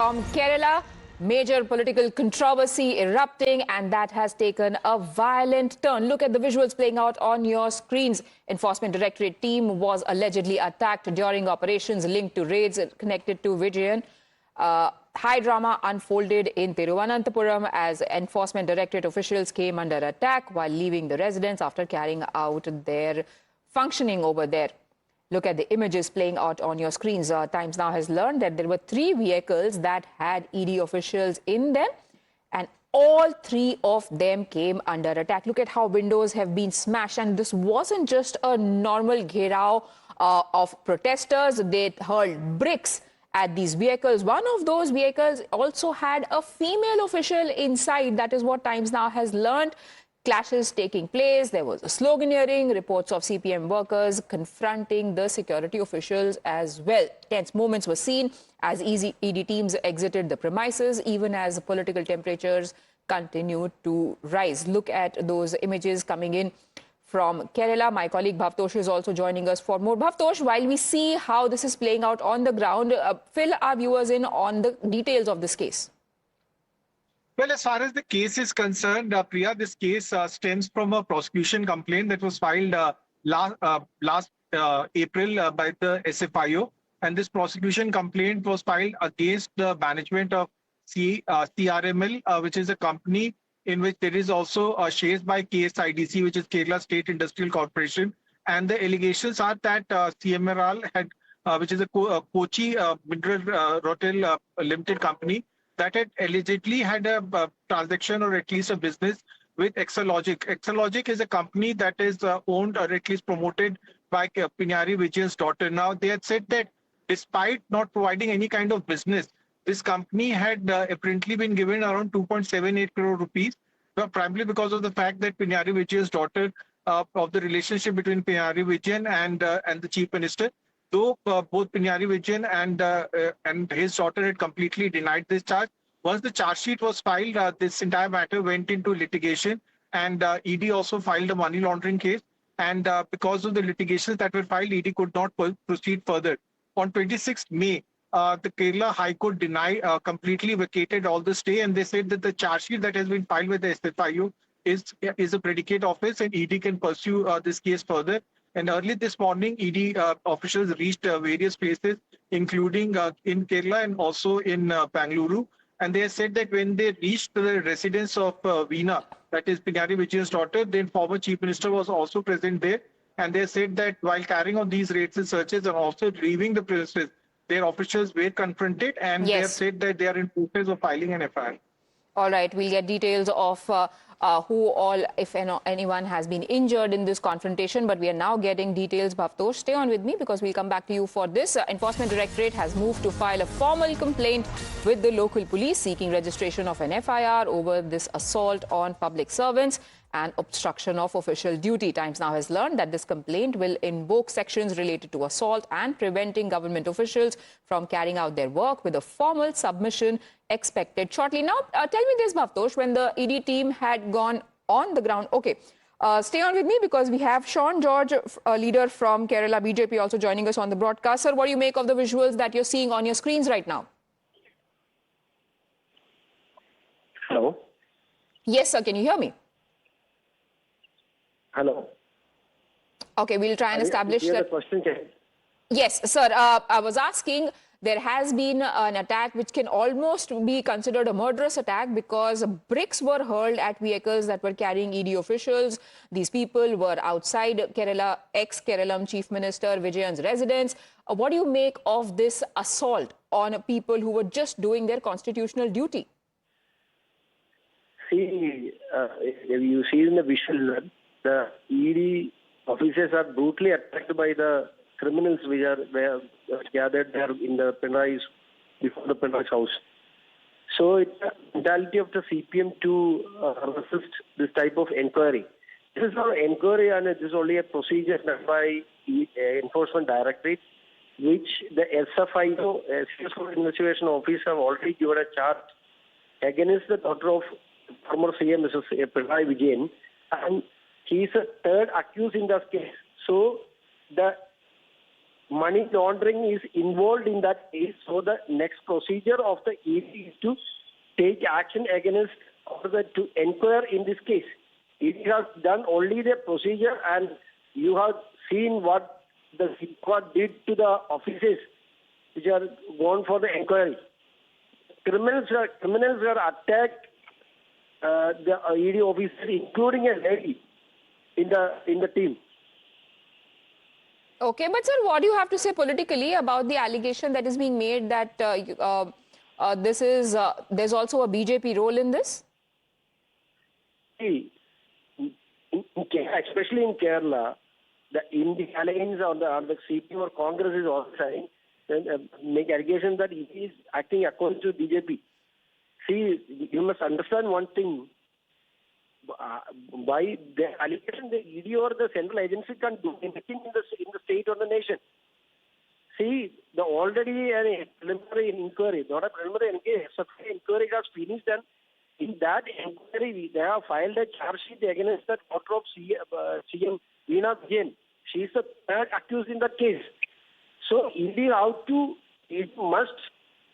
From Kerala, major political controversy erupting, and that has taken a violent turn. Look at the visuals playing out on your screens. Enforcement Directorate team was allegedly attacked during operations linked to raids connected to Vijayan. High drama unfolded in Thiruvananthapuram as Enforcement Directorate officials came under attack while leaving the residence after carrying out their functioning over there. Look at the images playing out on your screens. Times Now has learned that there were 3 vehicles that had ED officials in them, and all 3 of them came under attack. Look at how windows have been smashed, and this wasn't just a normal gherao of protesters. They hurled bricks at these vehicles. One of those vehicles also had a female official inside. That is what Times Now has learned. Clashes taking place. There was a sloganeering, reports of CPM workers confronting the security officials as well. Tense moments were seen as ED teams exited the premises, even as political temperatures continued to rise. Look at those images coming in from Kerala. My colleague Bhavtosh is also joining us for more. Bhavtosh, while we see how this is playing out on the ground, fill our viewers in on the details of this case. Well, as far as the case is concerned, Priya, this case stems from a prosecution complaint that was filed last April by the SFIO. And this prosecution complaint was filed against the management of CRML, which is a company in which there is also shares by KSIDC, which is Kerala State Industrial Corporation. And the allegations are that CMRL had, which is a Kochi Mineral Rotel Limited company, that had allegedly had a transaction or at least a business with Exalogic. Exalogic is a company that is owned or at least promoted by Pinarayi Vijayan's daughter. Now, they had said that despite not providing any kind of business, this company had apparently been given around 2.78 crore rupees, primarily because of the fact that Pinarayi Vijayan's daughter, of the relationship between Pinarayi Vijayan and the Chief Minister. Though both Pinarayi Vijayan and his daughter had completely denied this charge. Once the charge sheet was filed, this entire matter went into litigation, and ED also filed a money laundering case. And because of the litigations that were filed, ED could not proceed further. On 26th May, the Kerala High Court completely vacated all the stay, and they said that the charge sheet that has been filed with the SFIO is a predicate offence, and ED can pursue this case further. And early this morning, ED officials reached various places, including in Kerala and also in Bangalore. And they said that when they reached the residence of Veena, that is Pinarayi Vijayan's daughter, then former Chief Minister was also present there. And they said that while carrying on these raids and searches and also leaving the premises, their officials were confronted, and they have said that they are in process of filing an FIR. All right, we'll get details of who all, if anyone has been injured in this confrontation, but we are now getting details. Bhavtosh, stay on with me because we'll come back to you for this. Enforcement Directorate has moved to file a formal complaint with the local police seeking registration of an FIR over this assault on public servants and obstruction of official duty. Times Now has learned that this complaint will invoke sections related to assault and preventing government officials from carrying out their work, with a formal submission expected shortly. Now, tell me this, Bhavtosh, when the ED team had gone on the ground. Okay, stay on with me because we have Sean George, a leader from Kerala BJP, also joining us on the broadcast. Sir, what do you make of the visuals that you're seeing on your screens right now? Hello? Yes, sir. Can you hear me? Hello. Okay, we'll try and establish that. The question, yes, sir. I was asking, there has been an attack which can almost be considered a murderous attack because bricks were hurled at vehicles that were carrying ED officials. These people were outside Kerala, ex-Keralam Chief Minister Vijayan's residence. What do you make of this assault on people who were just doing their constitutional duty? See, if you see in the visual, the ED officers are brutally attacked by the criminals which were gathered there in the before the Pinarayi's house. So it's the mentality of the CPM to resist this type of inquiry. This is not an inquiry, and it is only a procedure done by Enforcement Directorate, which the SFIO, Successful Investigation Office, have already given a charge against the daughter of former CM, Mrs. Pinarayi Vijayan, and he is a third accused in this case. So the money laundering is involved in that case. So the next procedure of the ED is to take action against or to inquire in this case. ED has done only the procedure, and you have seen what the squad did to the offices which are gone for the inquiry. Criminals were attacked the ED officers, including a lady in the team. Okay, but sir, what do you have to say politically about the allegation that is being made that there's also a BJP role in this? See, especially in Kerala, the Indian alliance or the CPM or Congress is also saying, make allegations that he is acting according to BJP. See, you must understand one thing. By the allegation, the ED or the central agency can't do anything in the state or the nation. See, the already preliminary inquiry, not a preliminary inquiry has finished, and in that inquiry, they have filed a charge sheet against the daughter of CM Pinarayi Vijayan. She is the third accused in that case. So, it must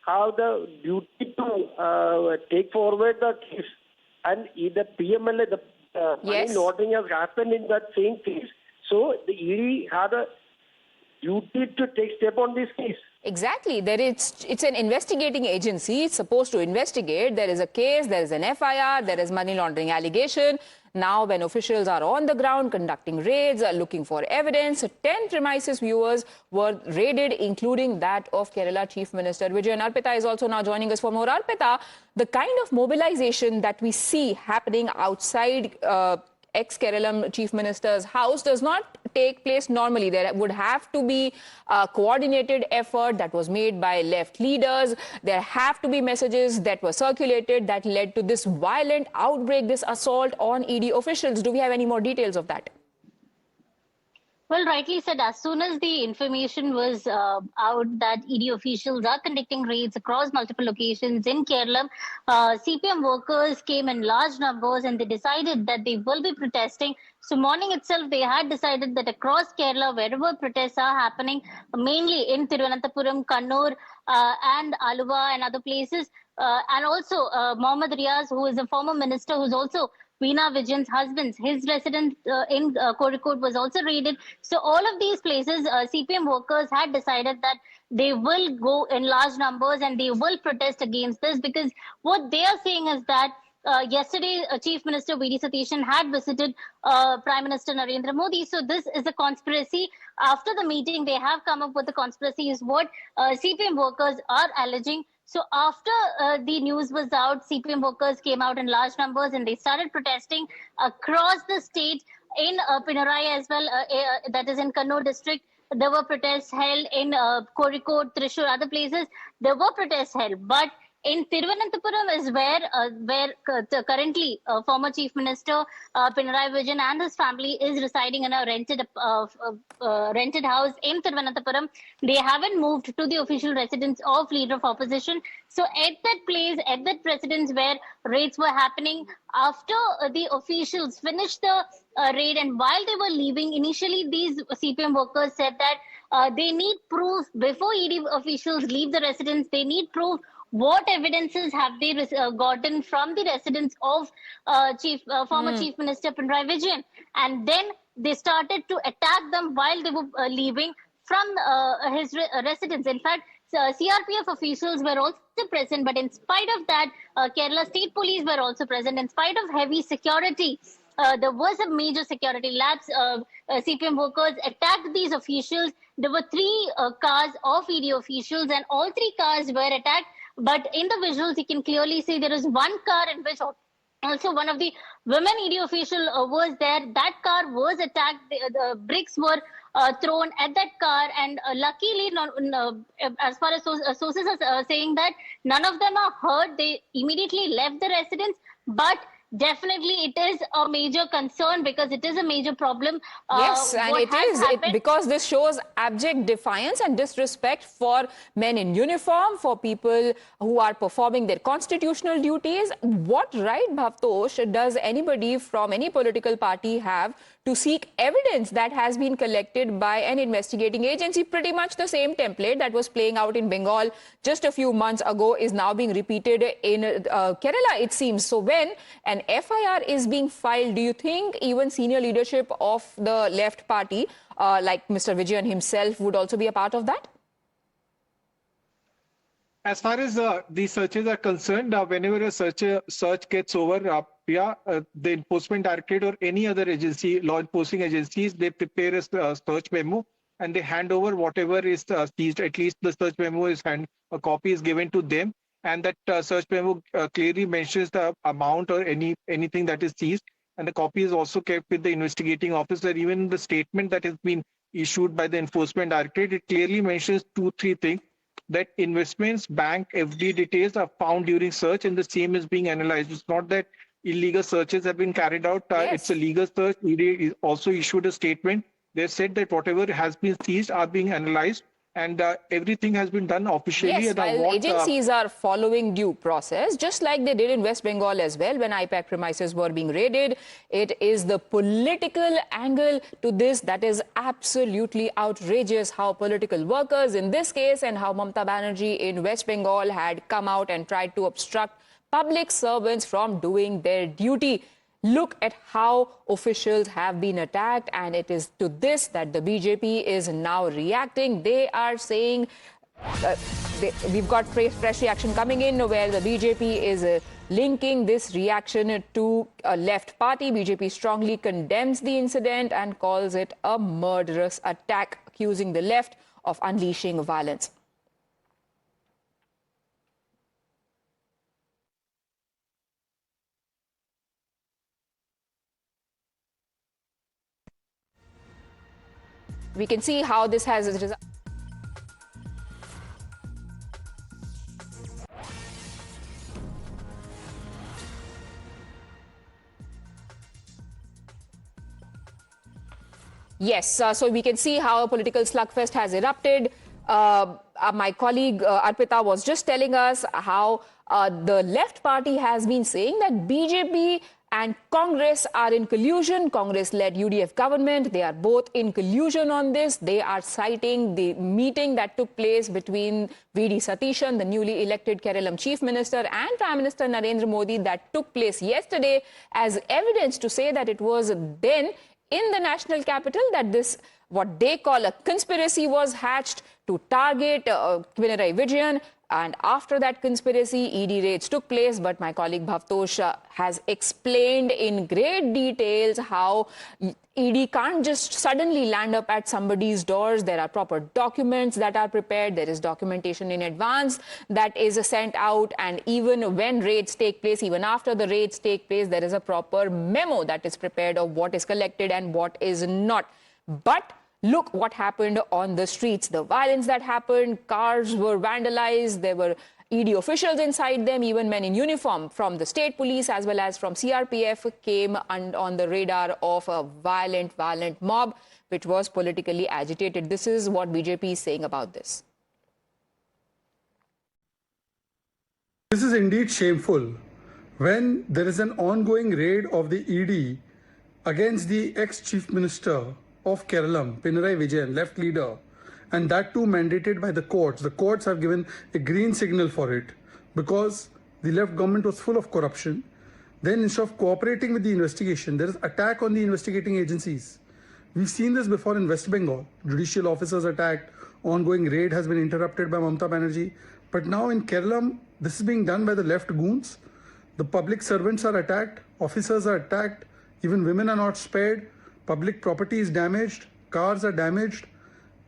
have the duty to take forward the case. And the PMLA, the money laundering has happened in that same case. So the ED had a duty to take step on this case. Exactly. It's an investigating agency. It's supposed to investigate. There is a case, there is an FIR, there is money laundering allegation. Now, when officials are on the ground conducting raids, looking for evidence, 10 premises viewers were raided, including that of Kerala Chief Minister Vijayan. Arpita is also now joining us for more. Arpita, the kind of mobilization that we see happening outside ex-Kerala Chief Minister's house does not take place normally. There would have to be a coordinated effort that was made by left leaders. There have to be messages that were circulated that led to this violent outbreak, this assault on ED officials. Do we have any more details of that? Well, rightly said, as soon as the information was out that ED officials are conducting raids across multiple locations in Kerala, CPM workers came in large numbers and they decided that they will be protesting. So morning itself, they had decided that across Kerala, wherever protests are happening, mainly in Thiruvananthapuram, Kannur, and Aluva and other places, and also Mohammad Riaz, who is a former minister, who's also Pinarayi Vijayan's husband, his residence in Kozhikode was also raided. So all of these places, CPM workers had decided that they will go in large numbers and they will protest against this, because what they are saying is that yesterday, Chief Minister V.D. Satheeshan had visited Prime Minister Narendra Modi. So this is a conspiracy. After the meeting, they have come up with a conspiracy is what CPM workers are alleging. So after the news was out, CPM workers came out in large numbers and they started protesting across the state in Pinarayi as well, that is in Kannur district. There were protests held in Kozhikode, Thrissur, other places. There were protests held, but in Thiruvananthapuram is where currently former Chief Minister Pinarayi Vijayan and his family is residing in a rented house in Thiruvananthapuram. They haven't moved to the official residence of Leader of Opposition. So at that place, at that residence where raids were happening, after the officials finished the raid and while they were leaving, initially these CPM workers said that they need proof before ED officials leave the residence. They need proof. What evidences have they gotten from the residence of former Chief Minister Pinarayi Vijayan? And then they started to attack them while they were leaving from his residence. In fact, CRPF officials were also present, but in spite of that, Kerala State Police were also present. In spite of heavy security, there was a major security lapse. CPM workers attacked these officials. There were 3 cars of ED officials, and all 3 cars were attacked. But in the visuals, you can clearly see there is one car in which also one of the women ED official was there. That car was attacked. The bricks were thrown at that car, and luckily, as far as sources are saying that none of them are hurt. They immediately left the residence, but Definitely, it is a major concern because it is a major problem. Yes, and What it has is happened? because this shows abject defiance and disrespect for men in uniform, for people who are performing their constitutional duties. What right, Bhavtosh, does anybody from any political party have to seek evidence that has been collected by an investigating agency? Pretty much the same template that was playing out in Bengal just a few months ago is now being repeated in Kerala, it seems. So when an FIR is being filed, do you think even senior leadership of the left party, like Mr. Vijayan himself, would also be a part of that? As far as the searches are concerned, whenever a search gets over, the Enforcement Directorate or any other agency, law enforcing agencies, they prepare a search memo and they hand over whatever is seized. At least the search memo is a copy is given to them, and that search memo clearly mentions the amount or anything that is seized. And the copy is also kept with the investigating officer. Even the statement that has been issued by the Enforcement Directorate, it clearly mentions 2-3 things, that investments, bank, FD details are found during search and the same is being analyzed. It's not that illegal searches have been carried out. It's a legal search. ED also issued a statement. They said that whatever has been seized are being analyzed and everything has been done officially. Yes, while agencies are following due process, just like they did in West Bengal as well, when IPAC premises were being raided. It is the political angle to this that is absolutely outrageous, how political workers in this case and how Mamata Banerjee in West Bengal had come out and tried to obstruct public servants from doing their duty. Look at how officials have been attacked, and it is to this that the BJP is now reacting. They are saying we've got fresh reaction coming in where the BJP is linking this reaction to a left party. BJP strongly condemns the incident and calls it a murderous attack, accusing the left of unleashing violence. We can see how this has resulted. Yes, so we can see how a political slugfest has erupted. My colleague Arpita was just telling us how the left party has been saying that BJP and Congress are in collusion. Congress-led UDF government, they are both in collusion on this. They are citing the meeting that took place between V.D. Satishan, the newly elected Kerala Chief Minister, and Prime Minister Narendra Modi that took place yesterday as evidence to say that it was then in the national capital that this, what they call a conspiracy, was hatched to target Pinarayi Vijayan. And after that conspiracy, ED raids took place. But my colleague Bhavtosh has explained in great details how ED can't just suddenly land up at somebody's doors. There are proper documents that are prepared. There is documentation in advance that is sent out. And even when raids take place, even after the raids take place, there is a proper memo that is prepared of what is collected and what is not. But look what happened on the streets. The violence that happened, cars were vandalized, there were ED officials inside them, even men in uniform from the state police as well as from CRPF came on the radar of a violent mob which was politically agitated. This is what BJP is saying about this. This is indeed shameful. When there is an ongoing raid of the ED against the ex-Chief Minister of Kerala, Pinarayi Vijayan, left leader, and that too mandated by the courts. The courts have given a green signal for it because the left government was full of corruption. Then instead of cooperating with the investigation, there is attack on the investigating agencies. We've seen this before in West Bengal. Judicial officers attacked, ongoing raid has been interrupted by Mamata Banerjee. But now in Kerala, this is being done by the left goons. The public servants are attacked, officers are attacked, even women are not spared. Public property is damaged, cars are damaged.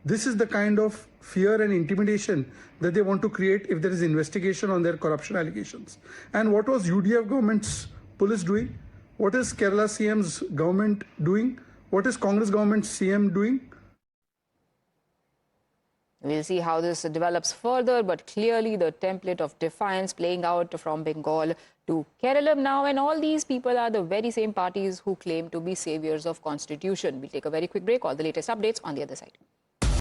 This is the kind of fear and intimidation that they want to create if there is investigation on their corruption allegations. And what was UDF government's police doing? What is Kerala CM's government doing? What is Congress government's CM doing? We'll see how this develops further, but clearly the template of defiance playing out from Bengal to Kerala now, and all these people are the very same parties who claim to be saviors of constitution. We'll take a very quick break. All the latest updates on the other side.